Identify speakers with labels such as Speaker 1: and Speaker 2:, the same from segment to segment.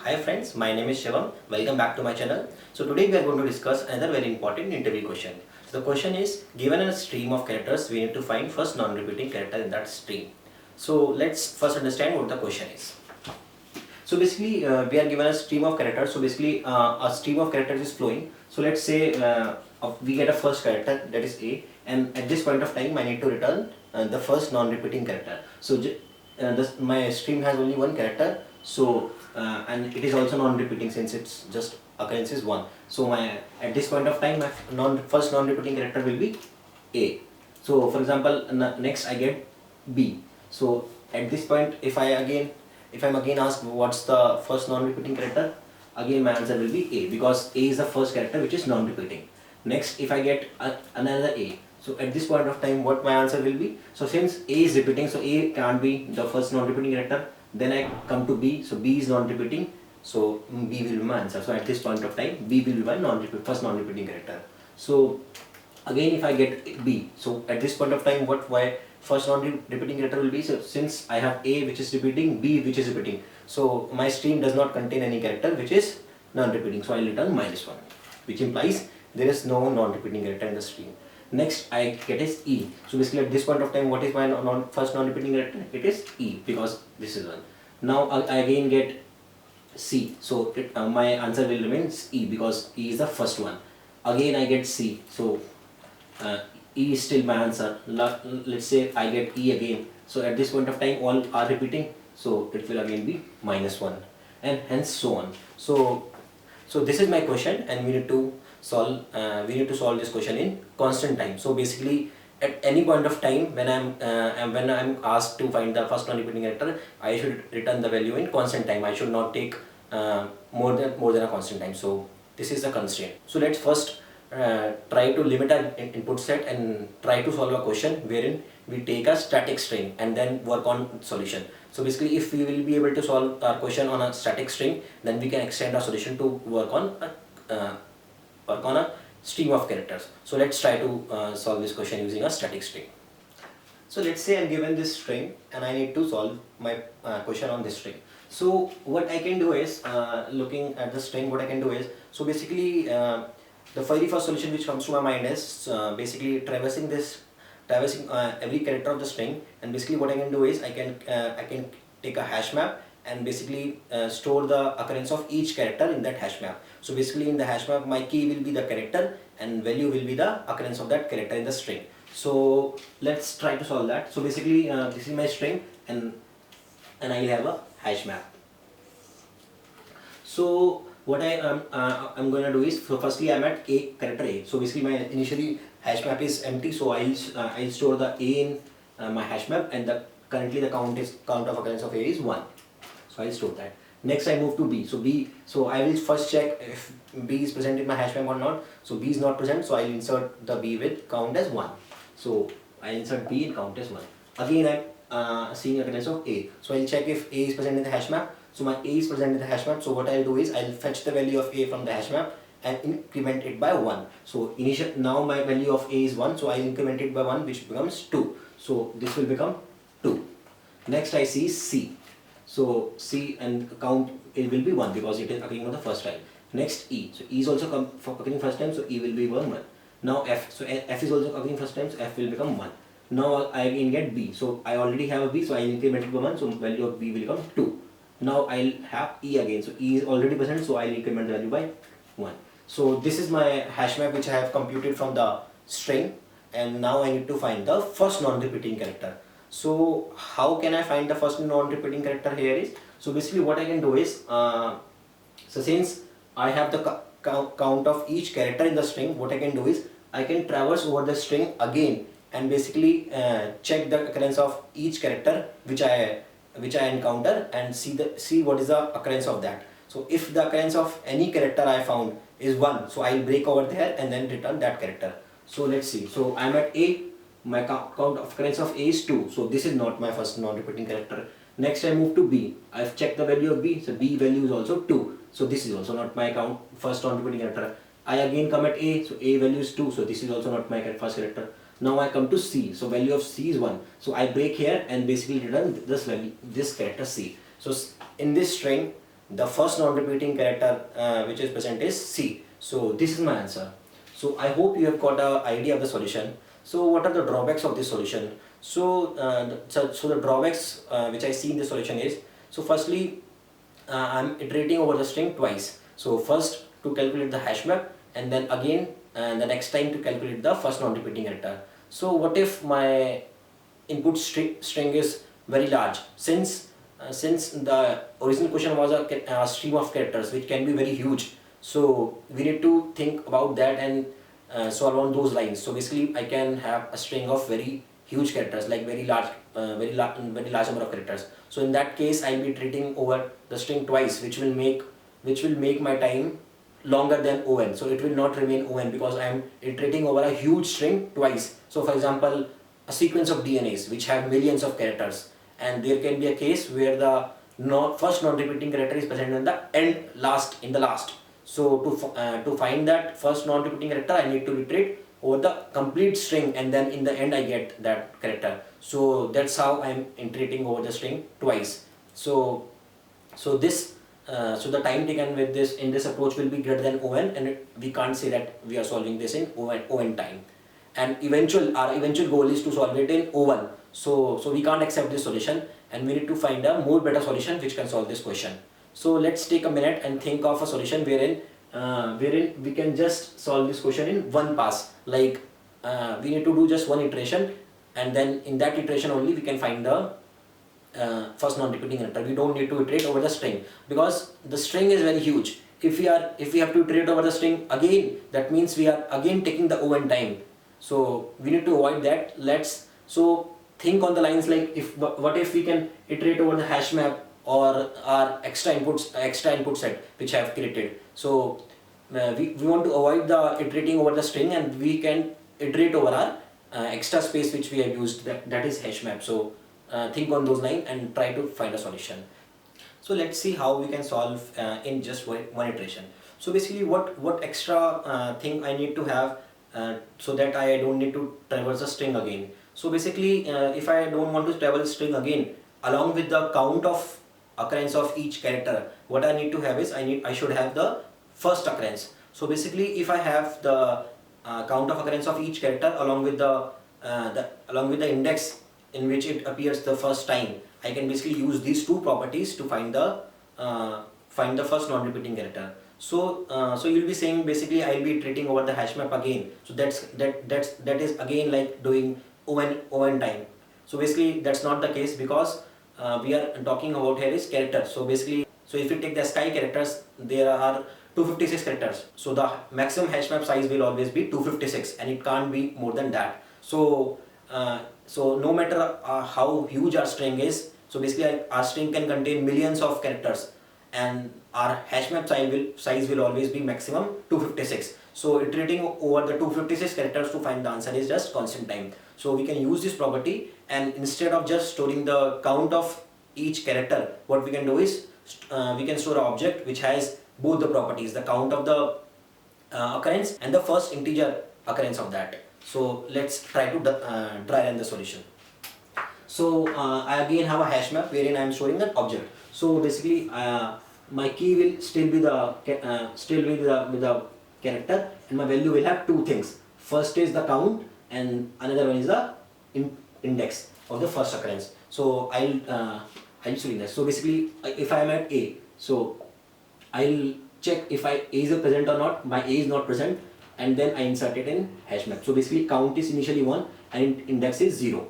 Speaker 1: Hi friends, my name is Shivam. Welcome back to my channel. So today we are going to discuss another very important interview question. So the question is, given a stream of characters, we need to find first non-repeating character in that stream. So let's first understand what the question is. So basically we are given a stream of characters. So basically a stream of characters is flowing. So let's say we get a first character, that is A, and at this point of time I need to return the first non-repeating character. So my stream has only one character, so and it is also non-repeating since it's just occurrence is 1. So at this point of time my first non-repeating character will be A. So for example next I get B. So at this point if I'm again asked what's the first non-repeating character, again my answer will be A, because A is the first character which is non-repeating. Next if I get another A, so at this point of time what my answer will be? So since A is repeating, so A can't be the first non-repeating character. Then I come to B, so B is non-repeating, so B will be my answer. So at this point of time B will be my first non-repeating character. So again if I get B, so at this point of time why first non-repeating character will be? So since I have A which is repeating, B which is repeating, so my stream does not contain any character which is non-repeating, so I will return -1, which implies there is no non-repeating character in the stream. Next I get is E. So basically at this point of time what is my first non-repeating character? It is E, because this is 1. Now I again get C, so my answer will remain E, because E is the first one. Again I get C, so E is still my answer. Let's say I get E again, so at this point of time all are repeating, so it will again be -1, and hence so on. So this is my question, and we need to solve this question in constant time. So basically at any point of time when I'm asked to find the first non-repeating character, I should return the value in constant time. I should not take more than a constant time. So this is the constraint. So let's first try to limit our input set and try to solve a question wherein we take a static string and then work on solution. So basically if we will be able to solve our question on a static string, then we can extend our solution to work on a stream of characters. So let's try to solve this question using a static string. So let's say I'm given this string and I need to solve my question on this string. So what I can do is, looking at the string, what I can do is, so basically the very first solution which comes to my mind is basically traversing every character of the string, and basically what I can do is I can take a hash map and basically store the occurrence of each character in that hash map. So basically in the hash map my key will be the character and value will be the occurrence of that character in the string. So let's try to solve that. So basically this is my string and I will have a hash map. So what I'm going to do is, so firstly I'm at character A. So basically my initially hash map is empty, so I'll store the A in my hash map, and currently the count of occurrence of A is 1. So I'll store that. Next I move to B. So I will first check if B is present in my hash map or not. So B is not present, so I'll insert the B with count as 1. So I insert B and count as 1. Again I'm seeing occurrence of A. So I'll check if A is present in the hash map. So my A is present in the hash map. So what I'll do is I'll fetch the value of A from the hash map and increment it by 1. So now my value of A is 1, so I'll increment it by 1, which becomes 2. So this will become 2. Next I see C. So C and count it will be 1 because it is occurring for the first time. Next E. So E is also occurring first time, so E will be 1. Now F. So F is also occurring first time, so F will become 1. Now I again get B. So I already have a B, so I increment it by 1, so value of B will become 2. Now I'll have E again. So E is already present, so I'll increment the value by 1. So this is my hash map which I have computed from the string, and now I need to find the first non-repeating character. So how can I find the first non-repeating character here is, so basically what I can do is, so since I have the count of each character in the string, what I can do is I can traverse over the string again and basically check the occurrence of each character which I encounter and see what is the occurrence of that. So if the occurrence of any character I found is 1, so I'll break over there and then return that character. So let's see. So I'm at A. My count of occurrence of A is 2. So this is not my first non-repeating character. Next I move to B. I've checked the value of B. So B value is also 2. So this is also not my first non-repeating character. I again come at A. So A value is 2. So this is also not my first character. Now I come to C. So value of C is 1. So I break here and basically return this character C. So in this string the first non-repeating character which is present is C. So this is my answer. So I hope you have got an idea of the solution. So what are the drawbacks of this solution? So the drawbacks which I see in the solution is, so firstly, I'm iterating over the string twice. So first to calculate the hash map, and then again the next time to calculate the first non-repeating character. So what if my input string is very large, since the original question was a stream of characters which can be very huge. So we need to think about that and solve on those lines. So basically I can have a string of very huge characters, like very large number of characters. So in that case I'll be iterating over the string twice, which will make my time longer than on. So it will not remain on because I am iterating over a huge string twice. So for example, a sequence of DNAs which have millions of characters, and there can be a case where the first non-repeating character is present in the last. So to find that first non-repeating character, I need to iterate over the complete string, and then in the end I get that character. So that's how I'm iterating over the string twice. So the time taken with this in this approach will be greater than on, and we can't say that we are solving this in on time. And our eventual goal is to solve it in O1. So we can't accept this solution, and we need to find a more better solution which can solve this question. So let's take a minute and think of a solution wherein we can just solve this question in one pass. Like we need to do just one iteration, and then in that iteration only we can find the first non-repeating character. We don't need to iterate over the string because the string is very huge. If we have to iterate over the string again, that means we are again taking the O(n) time. So we need to avoid that. So think on the lines like, what if we can iterate over the hash map or our extra input set which I have created. So we want to avoid the iterating over the string, and we can iterate over our extra space which we have used, that is hash map. So think on those lines and try to find a solution. So let's see how we can solve in just one iteration. So basically what extra thing I need to have so that I don't need to traverse the string again. So basically if I don't want to traverse the string again, along with the count of occurrence of each character, what I need to have is I should have the first occurrence. So basically if I have the count of occurrence of each character along with the index in which it appears the first time, I can basically use these two properties to find the first non-repeating character. So you'll be saying basically I'll be iterating over the hash map again. So that is again like doing on time. So basically that's not the case, because we are talking about here is characters. So basically, so if you take the sky characters, there are 256 characters. So the maximum hash map size will always be 256, and it can't be more than that. So no matter how huge our string is, so basically our string can contain millions of characters, and our hash map size will always be maximum 256. So iterating over the 256 characters to find the answer is just constant time. So we can use this property, and instead of just storing the count of each character, what we can do is we can store an object which has both the properties, the count of the occurrence and the first integer occurrence of that. So let's try to try run the solution. So I again have a hash map wherein I am storing an object. So basically my key will still be the character, and my value will have two things. First is the count, and another one is the index of the first occurrence. So I'll store index. So basically if I am at A, so I'll check if A is present or not. My A is not present, and then I insert it in hash map. So basically count is initially 1 and index is 0.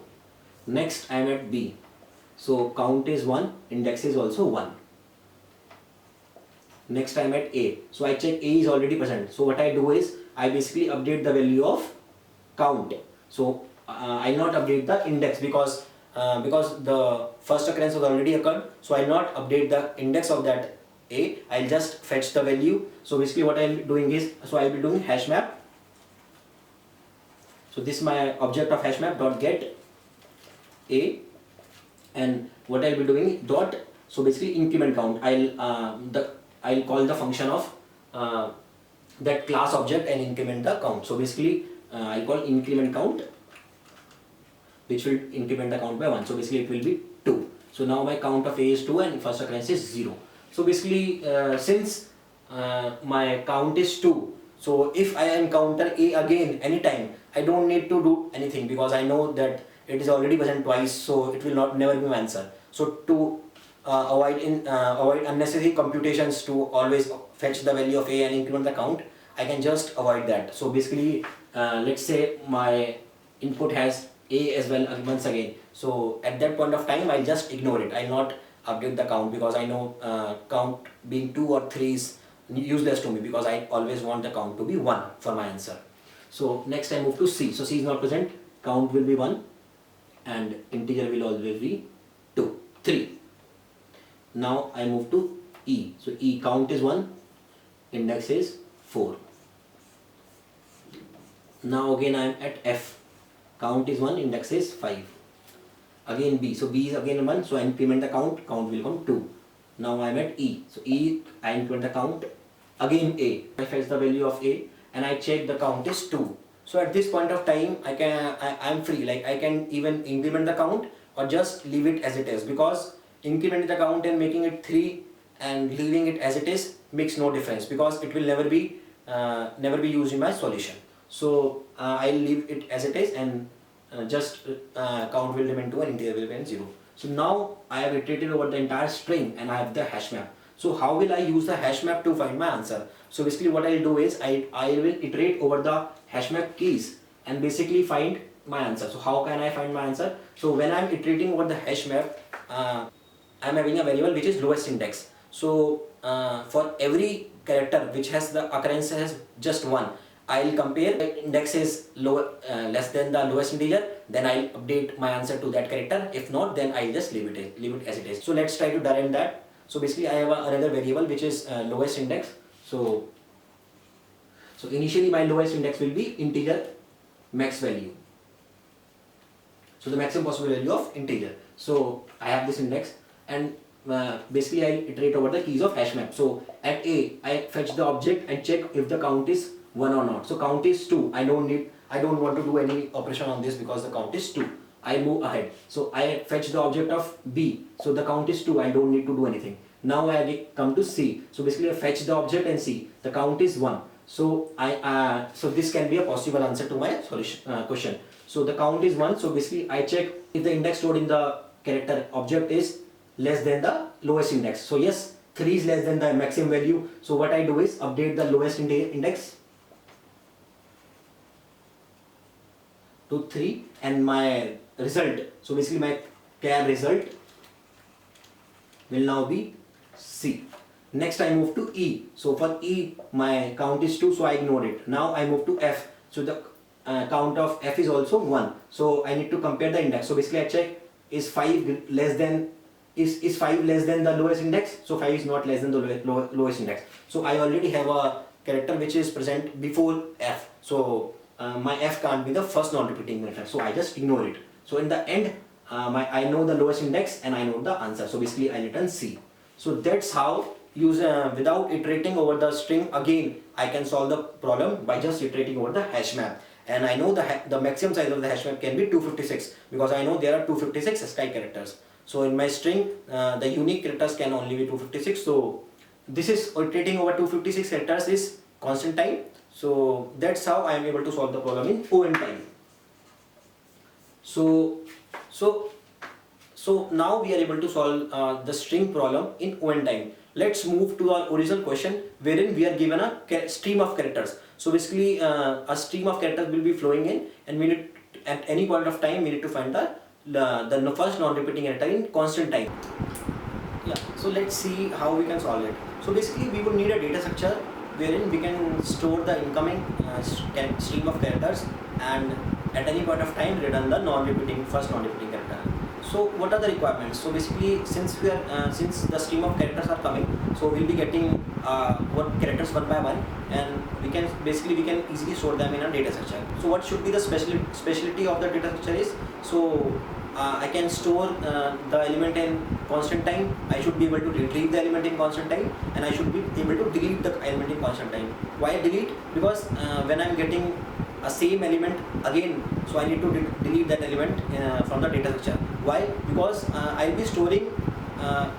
Speaker 1: Next I am at B. So count is 1, index is also 1. Next I am at A. So I check A is already present. So what I do is I basically update the value of count. So I'll not update the index because the first occurrence was already occurred. So I'll not update the index of that A. I'll just fetch the value. So basically what I'll be doing is, so I'll be doing hash map. So this is my object of hash map dot get A, and what I'll be doing dot, so basically increment count. I'll call the function of that class object and increment the count. So basically I'll call increment count, which will increment the count by 1. So basically it will be 2. So now my count of A is 2 and first occurrence is 0. So basically since my count is 2, so if I encounter A again anytime, I don't need to do anything because I know that it is already present twice, so it will not never be my answer. So to avoid unnecessary computations to always fetch the value of A and increment the count, I can just avoid that. So basically let's say my input has A as well once again, so at that point of time I'll just ignore it. I'll not update the count because I know count being 2 or 3 is useless to me because I always want the count to be 1 for my answer. So next I move to C. So C is not present, count will be 1 and integer will always be 3. Now I move to E. So E, count is 1, index is 4. Now again I am at F. Count is 1, index is 5. Again B. So B is again 1, so I increment the count, count will come 2. Now I am at E. So E, I increment the count. Again A. I fetch the value of A and I check the count is 2. So at this point of time I am free, like I can even increment the count or just leave it as it is, because incrementing the count and making it 3 and leaving it as it is makes no difference because it will never be used in my solution. So I'll leave it as it is and just count will remain 2 and integer will remain 0. So now I have iterated over the entire string and I have the hash map. So how will I use the hash map to find my answer? So basically what I'll do is I will iterate over the hash map keys and basically find my answer. So how can I find my answer? So when I'm iterating over the hash map, I'm having a variable which is lowest index. So for every character which has the occurrence has just 1, I'll compare the index is less than the lowest integer, then I'll update my answer to that character. If not, then I'll just leave it as it is. So let's try to derive that. So basically I have another variable which is lowest index. So initially my lowest index will be integer max value. So the maximum possible value of integer. So I have this index and basically I iterate over the keys of hash map. So at A, I fetch the object and check if the count is 1 or not. So count is 2. I don't want to do any operation on this because the count is 2. I move ahead. So I fetch the object of B. So the count is 2. I don't need to do anything. Now I come to C. So basically I fetch the object and C. The count is 1. So so this can be a possible answer to my solution question. So the count is 1. So basically I check if the index stored in the character object is less than the lowest index. So yes, 3 is less than the maximum value. So what I do is update the lowest index to 3 and my result. So basically my char result will now be C. Next I move to E. So for E my count is 2, so I ignore it. Now I move to F. So the count of F is also 1. So I need to compare the index. So basically I check is 5 less than is 5 less than the lowest index. So 5 is not less than the lowest index. So I already have a character which is present before F. So my F can't be the first non-repeating character. So I just ignore it. So in the end I know the lowest index and I know the answer. So basically I return C. So that's how without iterating over the string again I can solve the problem by just iterating over the hash map. And I know the maximum size of the hash map can be 256 because I know there are 256 ASCII characters. So in my string the unique characters can only be 256. So this is iterating over 256 characters is constant time. So that's how I am able to solve the problem in O time. So now we are able to solve the string problem in O time. Let's move to our original question wherein we are given a stream of characters. So basically a stream of characters will be flowing in and we need at any point of time we need to find the first non-repeating character in constant time. Yeah, so let's see how we can solve it. So basically we would need a data structure wherein we can store the incoming stream of characters and at any point of time return the first non-repeating character. So what are the requirements? So basically since the stream of characters are coming, so we'll be getting what characters one by one and we can easily store them in a data structure. So what should be the speciality of the data structure is, so I can store the element in constant time, I should be able to retrieve the element in constant time and I should be able to delete the element in constant time. Why delete? Because when I'm getting a same element again, so I need to delete that element from the data structure. Why? Because I'll be storing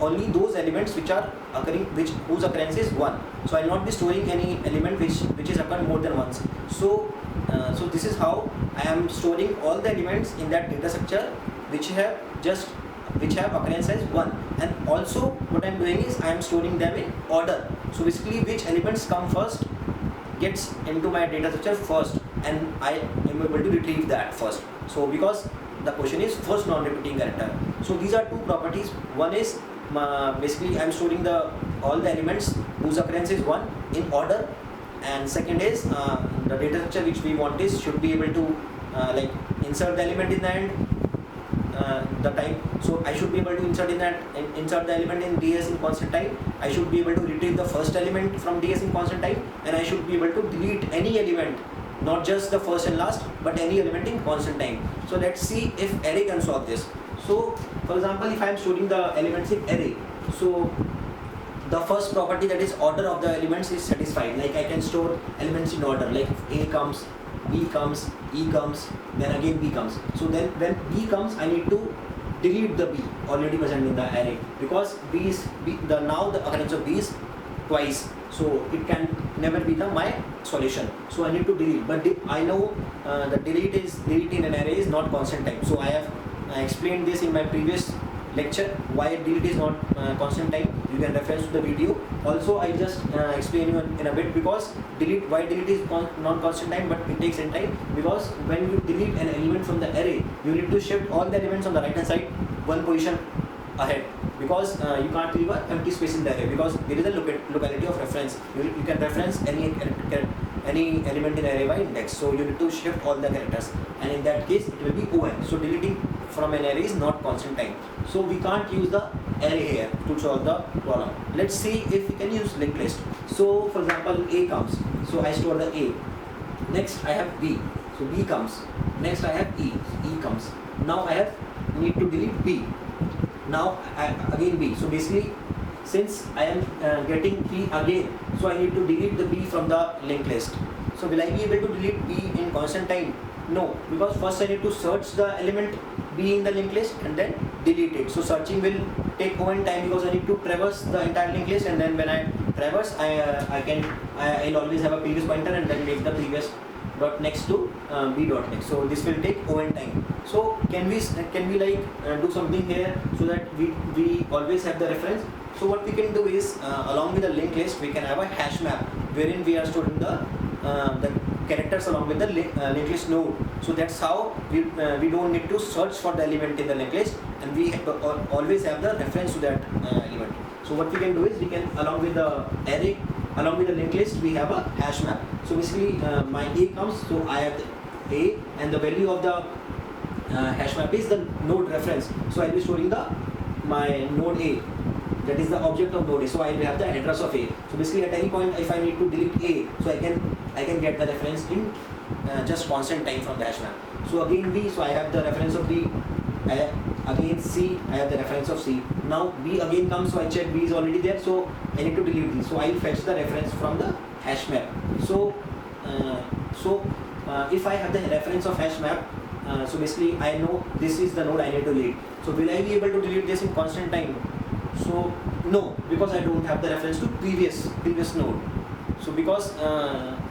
Speaker 1: only those elements which are occurring, whose occurrence is 1. So I will not be storing any element which is occurred more than once. So this is how I am storing all the elements in that data structure which have occurrence as 1. And also what I am doing is I am storing them in order. So basically which elements come first gets into my data structure first, and I am able to retrieve that first. So because the question is first non-repeating character. So these are two properties. One is basically I am storing all the elements whose occurrence is 1 in order, and second is the data structure which we want should be able to like insert the element in the end. The time, so I should be able to insert the element in DS in constant time. I should be able to retrieve the first element from DS in constant time, and I should be able to delete any element, not just the first and last, but any element in constant time. So let's see if array can solve this. So for example, if I am storing the elements in array, so the first property, that is order of the elements, is satisfied. Like I can store elements in order, like A comes, B comes, E comes, then again B comes. So then when B comes, I need to delete the B already present in the array, because now the occurrence of B is twice, so it can never be my solution. So I need to delete, but I know the delete in an array is not constant time. So I have explained this in my previous lecture why delete is not constant time. You can reference to the video. Also I just explain you in a bit, because why delete is not constant time but it takes in time, because when you delete an element from the array, you need to shift all the elements on the right hand side one position ahead, because you can't leave an empty space in the array, because there is a locality of reference. You can reference any element in array by index, so you need to shift all the characters, and in that case it will be on. So deleting from an array is not constant time, so we can't use the array here to solve the problem. Let's see if we can use linked list. So for example, A comes, so I store the A. Next I have B, so B comes. Next I have E comes. Now I need to delete B. Now again B. So basically, since I am getting B again, so I need to delete the B from the linked list. So will I be able to delete B in constant time? No, because first I need to search the element B in the linked list and then delete it. So searching will take O time, because I need to traverse the entire linked list, and then when I traverse, I'll always have a previous pointer and then make the previous dot next to B dot next. So this will take O time. So can we like do something here so that we always have the reference? So what we can do is along with the linked list, we can have a hash map wherein we are storing the characters along with the linked list node. So that's how we don't need to search for the element in the linked list, and we always have the reference to that element. So what we can do is we can, along with the array, along with the linked list, we have a hash map. So basically my A comes, so I have the A, and the value of the hash map is the node reference. So I will be storing my node A, that is the object of node A. So I will have the address of A. So basically at any point if I need to delete A, so I can get the reference in just constant time from the hash map. So again B, so I have the reference of B. Again C, I have the reference of C. Now B again comes, so I check B is already there, so I need to delete B. So I will fetch the reference from the hash map. So if I have the reference of hash map, so basically I know this is the node I need to delete. So will I be able to delete this in constant time? So no, because I don't have the reference to previous node. So because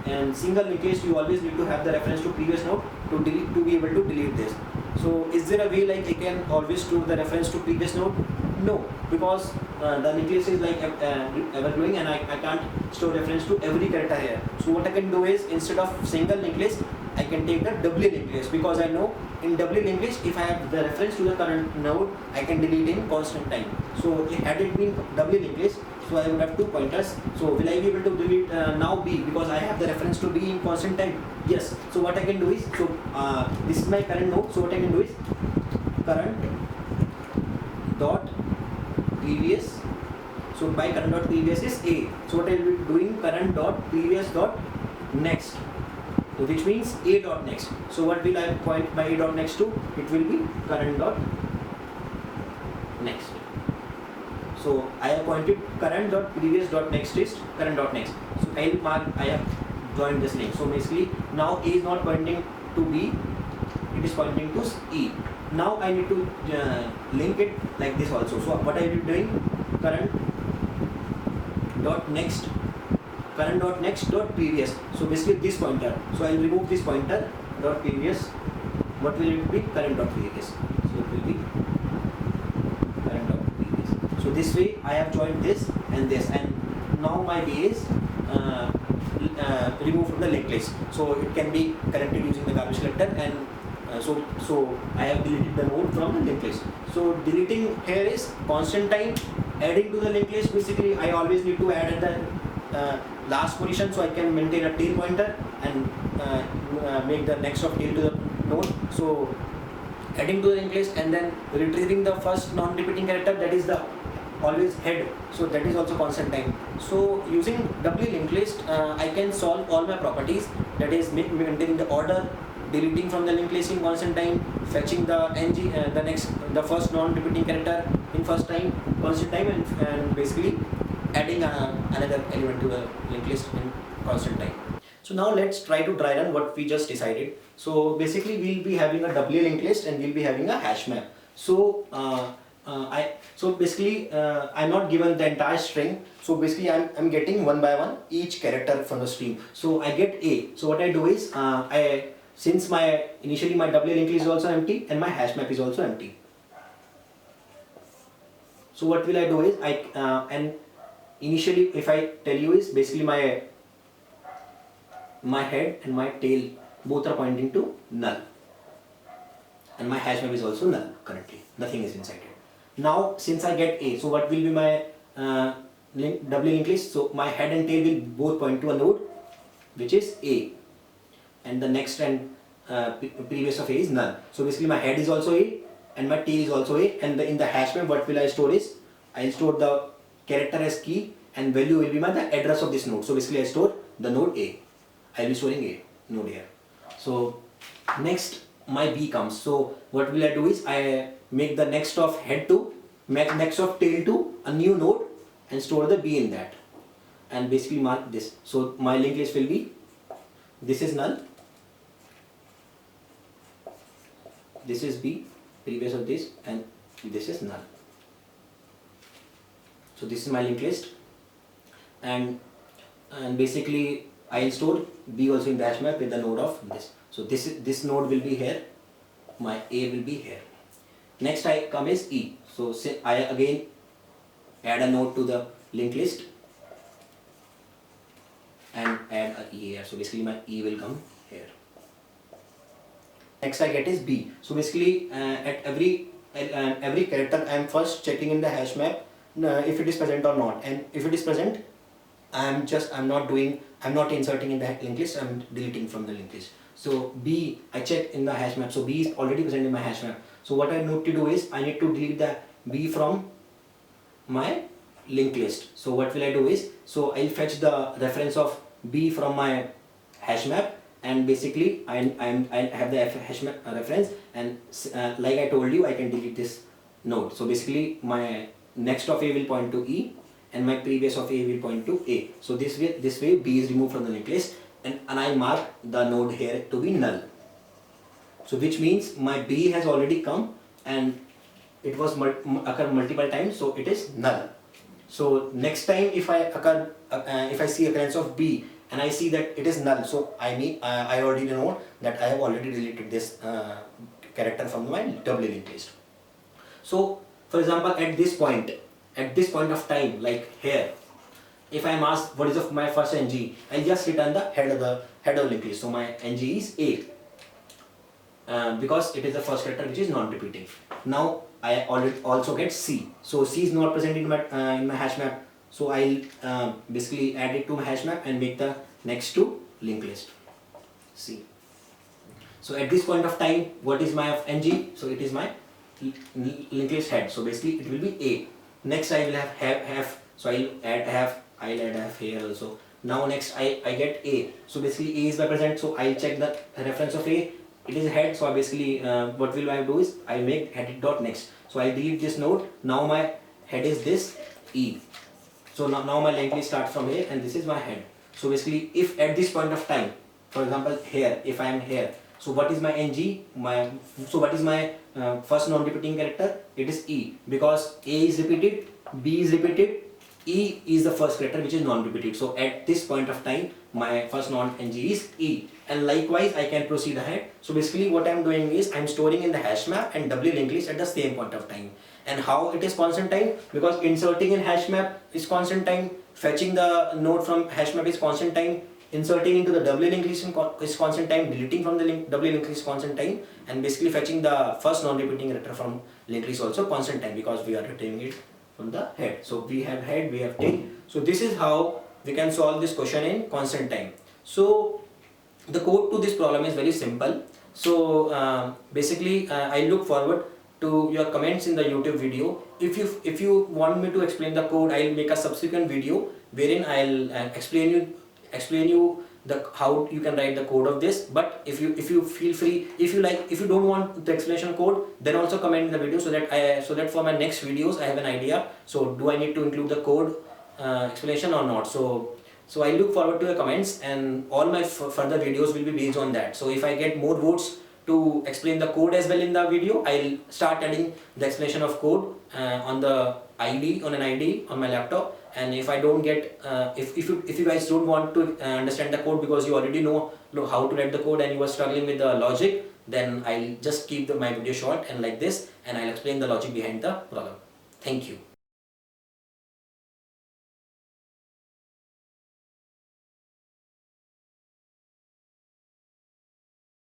Speaker 1: in single linked list you always need to have the reference to previous node to be able to delete this. So is there a way like I can always store the reference to previous node? No, because the linked list is like ever growing, and I can't store reference to every character here. So what I can do is, instead of single linked list, I can take the doubly linked list, because I know in doubly linked list, if I have the reference to the current node, I can delete in constant time. So had it been doubly linked list, so I would have 2 pointers. So will I be able to delete now B, because I have the reference to B in constant time? Yes. So what I can do is, so this is my current node. So what I can do is current dot previous. So by current dot previous is A. So what I will be doing, current dot previous dot next, which means A dot next. So what will I point my A dot next to? It will be current dot next. So I have pointed current dot previous dot next is current dot next. So I have joined this link. So basically now A is not pointing to B, it it is pointing to E. Now I need to link it like this also. So what I will be doing, current dot next dot previous. So basically this pointer. So I will remove this pointer dot previous. What will it be? Current dot previous. So it will be current dot previous. So this way I have joined this and this, and now my B is removed from the linked list. So it can be connected using the garbage collector, and so I have deleted the node from the linked list. So deleting here is constant time. Adding to the linked list, basically I always need to add at the last position, so I can maintain a tail pointer and make the next of tail to the node. So adding to the linked list and then retrieving the first non-repeating character, that is the always head, so that is also constant time. So using doubly linked list, I can solve all my properties, that is maintaining the order, deleting from the linked list in constant time, fetching the the first non-repeating character in first time, constant time, and basically adding another element to the linked list in constant time. So now let's try to dry run what we just decided. So basically we'll be having a doubly linked list and we'll be having a hash map. So I'm not given the entire string. So basically I'm getting one by one each character from the string. So I get A. So what I do is since initially my doubly linked list is also empty and my hash map is also empty. So what will I do is and initially if I tell you is basically my head and my tail both are pointing to null, and my hash map is also null currently. Nothing is inside it. Now since I get A, so what will be my doubly linked list? So my head and tail will both point to a node which is A, and the next and previous of A is null. So basically my head is also A and my tail is also A, and in the hash map what will I store is, I will store the character as key and value will be the address of this node. So basically I store the node A. I will be storing A node here. So next my B comes. So what will I do is I make the next of head to next of tail to a new node and store the B in that, and basically mark this. So my linked list will be, this is null, this is B previous of this, and this is null. So this is my linked list, and basically I will store B also in the hash map with the node of this. So this node will be here, my A will be here. Next I come is E. So I again add a node to the linked list and add a E here. So basically my E will come here. Next I get is B. So basically at every character I am first checking in the hash map if it is present or not, and if it is present I'm not inserting in the linked list, I'm deleting from the linked list. So B I check in the hash map, so B is already present in my hash map. So what I need to do is I need to delete the B from my linked list. So what will I do is, so I'll fetch the reference of B from my hash map, and basically I have the hash map reference, and like I told you, I can delete this node. So basically my next of A will point to E and my previous of A will point to A. So this way B is removed from the linked list, and I mark the node here to be null. So which means my B has already come and it was occur multiple times, so it is null. So next time if I see occurrence of B and I see that it is null, so I already know that I have already deleted this character from my doubly linked list. So for example, at this point of time, like here, if I am asked what is my first NG, I'll just return the head of the linked list. So my NG is A, because it is the first character which is non-repeating. Now I also get C. So C is not present in my hash map. So I'll basically add it to my hash map and make the next to linked list C. So at this point of time, what is my NG? So it is my linked list head. So basically it will be A. Next I will have so I'll add have here also. Now next I get A. So basically A is my present, so I'll check the reference of A. It is head, so basically what will I do is I make head dot next. So I delete this node. Now my head is this E. So now my linked list starts from here and this is my head. So basically if at this point of time, for example here, if I am here, So what is my NG? So what is my first non-repeating character? It is E, because A is repeated, B is repeated, E is the first character which is non-repeated. So at this point of time, my first non-NG is E. And likewise, I can proceed ahead. So basically what I'm doing is I'm storing in the hash map and doubly linked list at the same point of time. And how it is constant time? Because inserting in hash map is constant time, fetching the node from hash map is constant time, inserting into the doubly linked list is constant time, deleting from the doubly linked list is constant time, and basically fetching the first non-repeating character from linked list also constant time, because we are retrieving it from the head. So we have head, we have tail. So this is how we can solve this question in constant time. So the code to this problem is very simple. So basically I look forward to your comments in the YouTube video. If you want me to explain the code, I'll make a subsequent video wherein I'll explain you the how you can write the code of this. But if you feel free, if you don't want the explanation code, then also comment in the video, so that for my next videos I have an idea. So do I need to include the code explanation or not? So I look forward to your comments, and all my further videos will be based on that. So if I get more votes to explain the code as well in the video, I'll start adding the explanation of code on an ID on my laptop. And if I don't get, if you guys don't want to understand the code because you already know how to write the code and you are struggling with the logic, then I'll just keep my video short and like this, and I'll explain the logic behind the problem. Thank you.